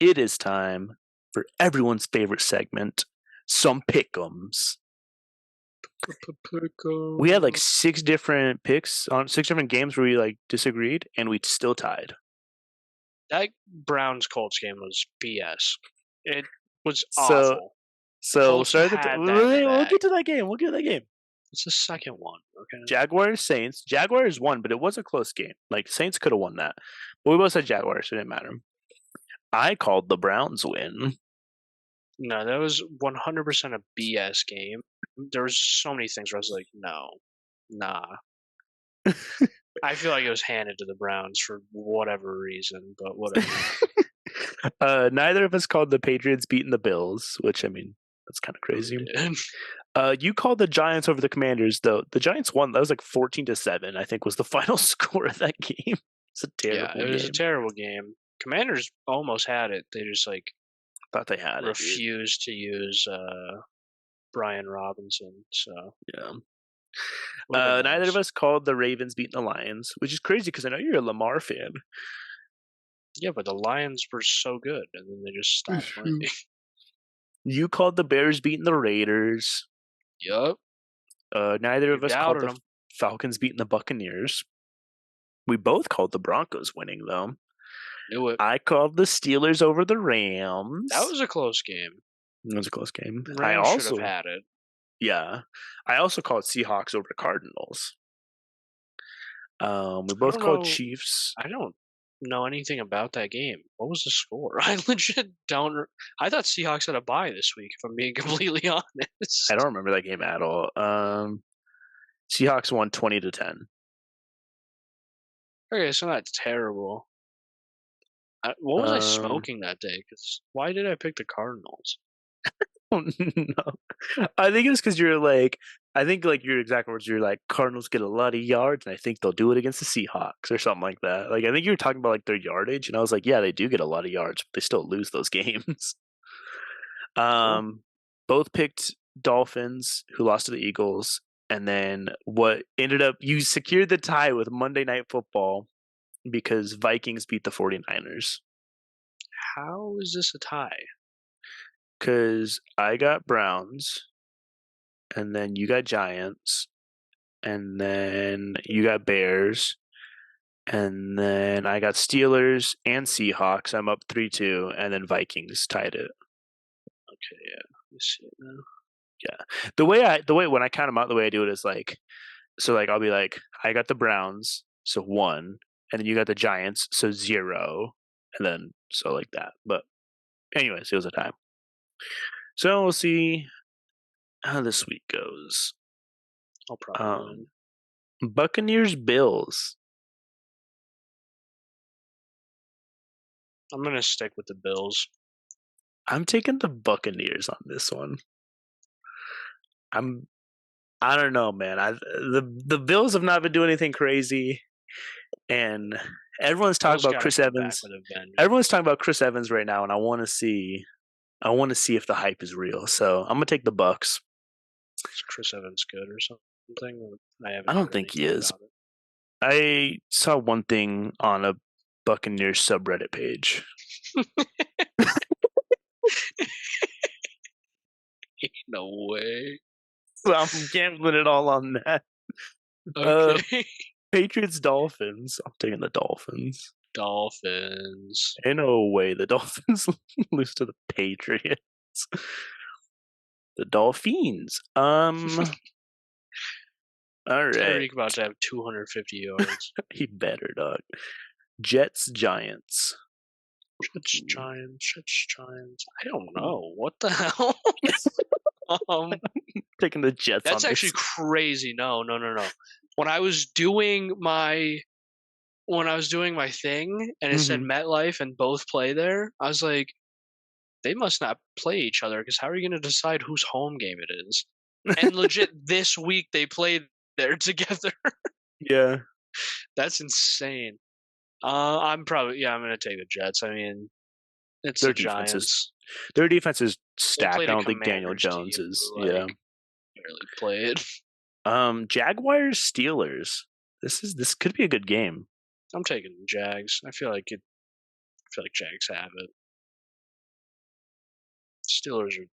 It is time for everyone's favorite segment, some pick'ems. We had like six different picks on six different games where we like disagreed, and we still tied. That Browns Colts game was BS. It was So, awful. so Colts start the. had that in the We'll bag. get to that game. We'll get to that game. It's the second one. Okay. Jaguars Saints. Jaguars won, but it was a close game. Like Saints could have won that, but we both said Jaguars. So it didn't matter. I called the Browns win. No, that was 100% a BS game. There was so many things where I was like, no, nah. I feel like it was handed to the Browns for whatever reason, but whatever. Neither of us called the Patriots beating the Bills, which I mean that's kind of crazy. You called the Giants over the Commanders, though. The Giants won. That was like 14-7. I think was the final score of that game. It's a terrible Yeah, it was a game. terrible game. Commanders almost had it. They just like Thought they had refused to use Brian Robinson. So yeah. nice. Neither of us called the Ravens beating the Lions, which is crazy because I know you're a Lamar fan. Yeah, but the Lions were so good, and then they just stopped playing. You called the Bears beating the Raiders. Yup. Neither of us called the them. Falcons beating the Buccaneers. We both called the Broncos winning, though. Knew it. I called the Steelers over the Rams. That was a close game. It was a close game. Rams should have had it. Yeah. I also called Seahawks over the Cardinals. We both called Chiefs. I don't know anything about that game. What was the score? I legit don't. I thought Seahawks had a bye this week, if I'm being completely honest. I don't remember that game at all. Seahawks won 20-10. Okay, so that's terrible. What was I smoking that day? Because why did I pick the Cardinals? No, I think it was because you're like, I think like your exact words, you're like, Cardinals get a lot of yards, and I think they'll do it against the Seahawks or something like that. Like, I think you were talking about like their yardage, and I was like, yeah, they do get a lot of yards, but they still lose those games. Both picked Dolphins, who lost to the Eagles, and then what ended up, you secured the tie with Monday Night Football because Vikings beat the 49ers. How is this a tie? Because I got Browns, and then you got Giants, and then you got Bears, and then I got Steelers and Seahawks. I'm up 3-2, and then Vikings tied it. Okay, yeah. Let me see it now. Yeah. The way when I count them out, the way I do it is like, so like I'll be like, I got the Browns, so 1, and then you got the Giants, so 0, and then so like that. But anyways, it was a time. So we'll see how this week goes. I'll probably win. Buccaneers Bills. I'm gonna stick with the Bills. I'm taking the Buccaneers on this one. I don't know, man. The Bills have not been doing anything crazy, and everyone's talking about Chris Evans. Everyone's talking about Chris Evans right now, and I want to see if the hype is real. So I'm gonna take the Bucks. Is Chris Evans good or something? I don't think he is. I saw one thing on a Buccaneers subreddit page. No way. So I'm gambling it all on that. Okay. Patriots Dolphins. I'm taking the Dolphins. Dolphins. In no way the Dolphins lose to the Patriots. The Dolphins. All right. Tyreek about to have 250 yards. He better, dog. Jets Giants. Giants. I don't know. What the hell? Taking the Jets. That's actually crazy. No. When I was doing my thing and it said MetLife and both play there, I was like, they must not play each other because how are you going to decide whose home game it is? And legit, this week they played there together. Yeah, that's insane. I'm going to take the Jets. I mean, it's their the Giants. Their defense is stacked. I don't think Daniel Jones is. Barely play it. Jaguars Steelers. This could be a good game. I'm taking the Jags. I feel like Jags have it. Steelers are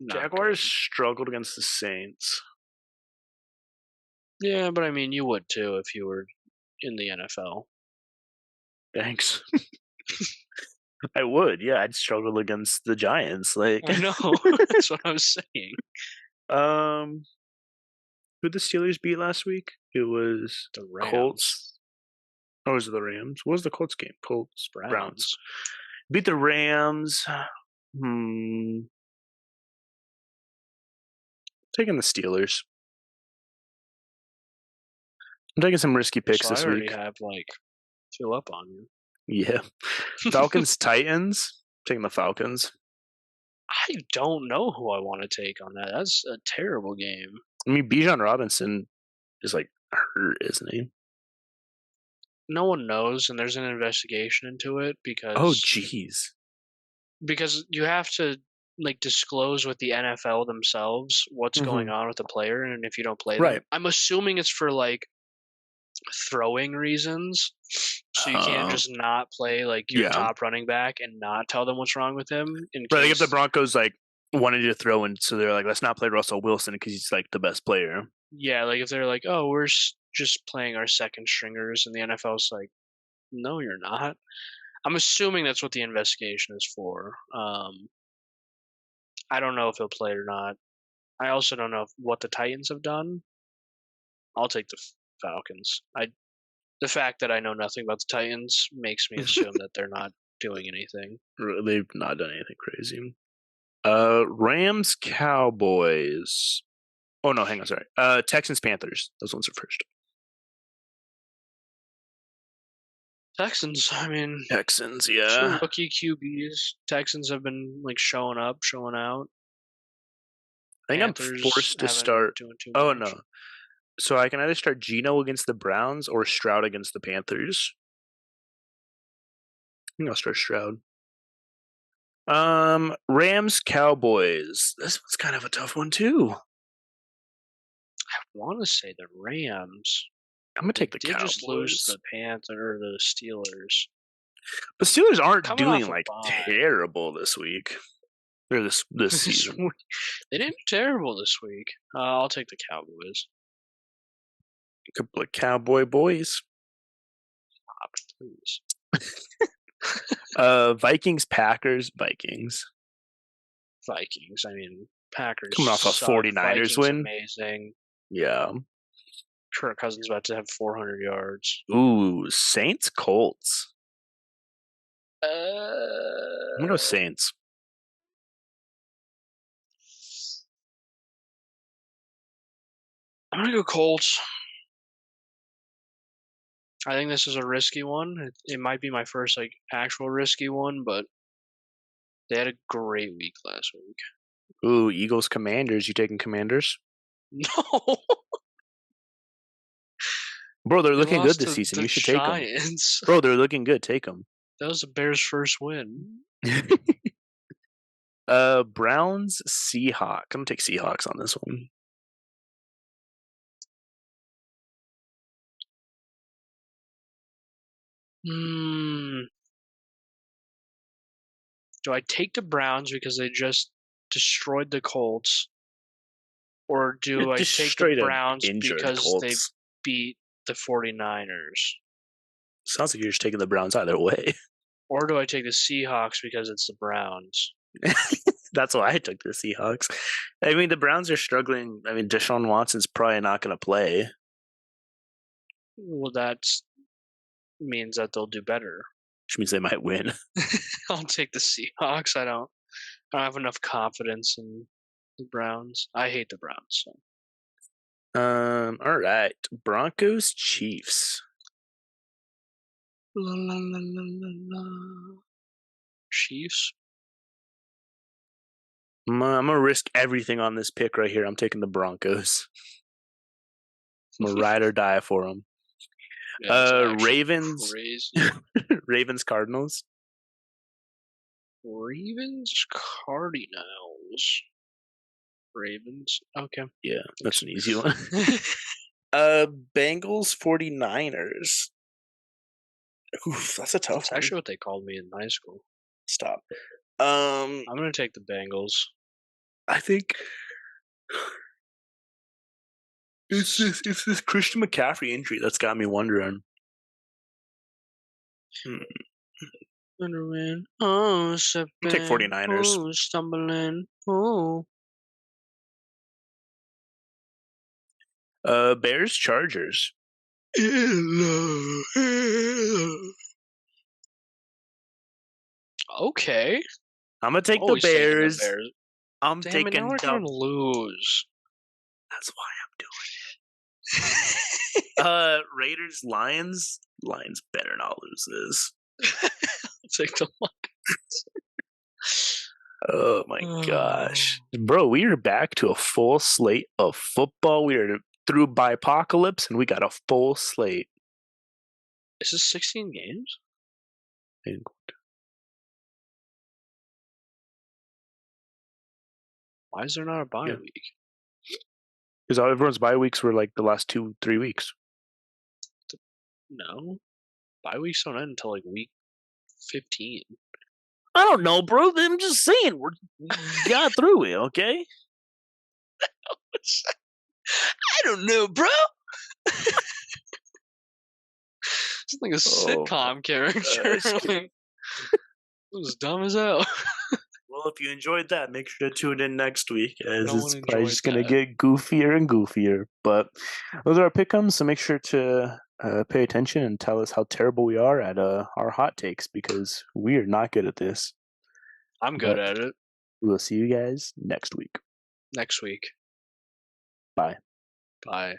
not Jaguars good. struggled against the Saints. Yeah, but I mean, you would too if you were in the NFL. Thanks. I would, yeah. I'd struggle against the Giants. Like I know. That's what I was saying. Who the Steelers beat last week? It was The Rams. Colts. Or was it the Rams? What was the Colts game? Colts, Browns. Beat the Rams. Taking the Steelers. I'm taking some risky picks So this I already week. have fill up on you. Yeah. Falcons, Titans. Taking the Falcons. I don't know who I want to take on that. That's a terrible game. I mean, Bijan Robinson is like hurt, isn't he? No one knows, and there's an investigation into it because because you have to disclose with the NFL themselves what's going on with the player, and if you don't play them, I'm assuming it's for throwing reasons. So you can't just not play your top running back and not tell them what's wrong with him. But if the Broncos wanted to throw in, so they're like, let's not play Russell Wilson because he's the best player. Yeah, if they're like, oh, we're just playing our second stringers, and the NFL's like, no, you're not. I'm assuming that's what the investigation is for. I don't know if he'll play or not. I also don't know what the Titans have done. I'll take the Falcons. The fact that I know nothing about the Titans makes me assume that they're not doing anything. They've not done anything crazy. Rams, Cowboys. Oh no, hang on, sorry. Texans, Panthers. Those ones are first. Texans, I mean, Texans, yeah. 2 rookie QBs. Texans have been showing up, showing out. I think Panthers I'm forced to start. Oh much. No. So I can either start Geno against the Browns or Stroud against the Panthers. I think I'll start Stroud. Rams, Cowboys. This one's kind of a tough one too. I want to say the Rams. I'm gonna take the Cowboys. Just lose the Panthers or the Steelers. The Steelers aren't doing terrible this week. Or this season. They didn't do terrible this week. I'll take the Cowboys. A couple of Cowboy boys. Please. Vikings, Packers, Vikings. Vikings. I mean, Packers. Coming off a 49ers Vikings win. Amazing. Yeah. Kirk Cousins about to have 400 yards. Ooh, Saints, Colts. I'm gonna go Saints. I'm gonna go Colts. I think this is a risky one. It might be my first actual risky one, but they had a great week last week. Ooh, Eagles, Commanders. You taking Commanders? No. Bro, they're looking good this season. You should take them. Bro, they're looking good. Take them. That was the Bears' first win. Browns, Seahawks. I'm gonna take Seahawks on this one. Do I take the Browns because they just destroyed the Colts? Or do I take the Browns because they beat the 49ers? Sounds like you're just taking the Browns either way. Or do I take the Seahawks because it's the Browns? That's why I took the Seahawks. I mean, the Browns are struggling. I mean, Deshaun Watson's probably not going to play. Well, that means that they'll do better. Which means they might win. I'll take the Seahawks. I don't have enough confidence in the Browns. I hate the Browns. So. All right. Broncos, Chiefs. La, la, la, la, la, la. Chiefs. I'm gonna risk everything on this pick right here. I'm taking the Broncos. I'm gonna ride or die for them. Yeah, Ravens. Ravens, Cardinals. Ravens, Cardinals. Ravens. Okay. Yeah, that's an easy one. Bengals, 49ers. Oof, that's a tough one. That's actually what they called me in high school. Stop. I'm gonna take the Bengals. I think it's this Christian McCaffrey injury that's got me wondering. Wondering, oh, slipping, Take 49ers. oh, stumbling, oh. Bears Chargers. Okay. I'm gonna take Always the taking Bears. I'm Damn it, taking now we're the. gonna lose. That's why I'm doing it. Raiders Lions. Lions better not lose this. Take the Oh my gosh, bro! We are back to a full slate of football. We are through Bipocalypse, and we got a full slate. Is this 16 games? Why is there not a bye week? Because everyone's bye weeks were like the last 2-3 weeks. No, bye weeks don't end until like week 15. I don't know, bro. I'm just saying we got through it, okay? I don't know, bro. It's like a sitcom character. It was dumb as hell. Well, if you enjoyed that, make sure to tune in next week, as No it's one probably enjoyed just going to that. get goofier and goofier. But those are our pick'ems, so make sure to pay attention and tell us how terrible we are at our hot takes, because we are not good at this. I'm good at it. We'll see you guys next week. Next week. Bye. Bye.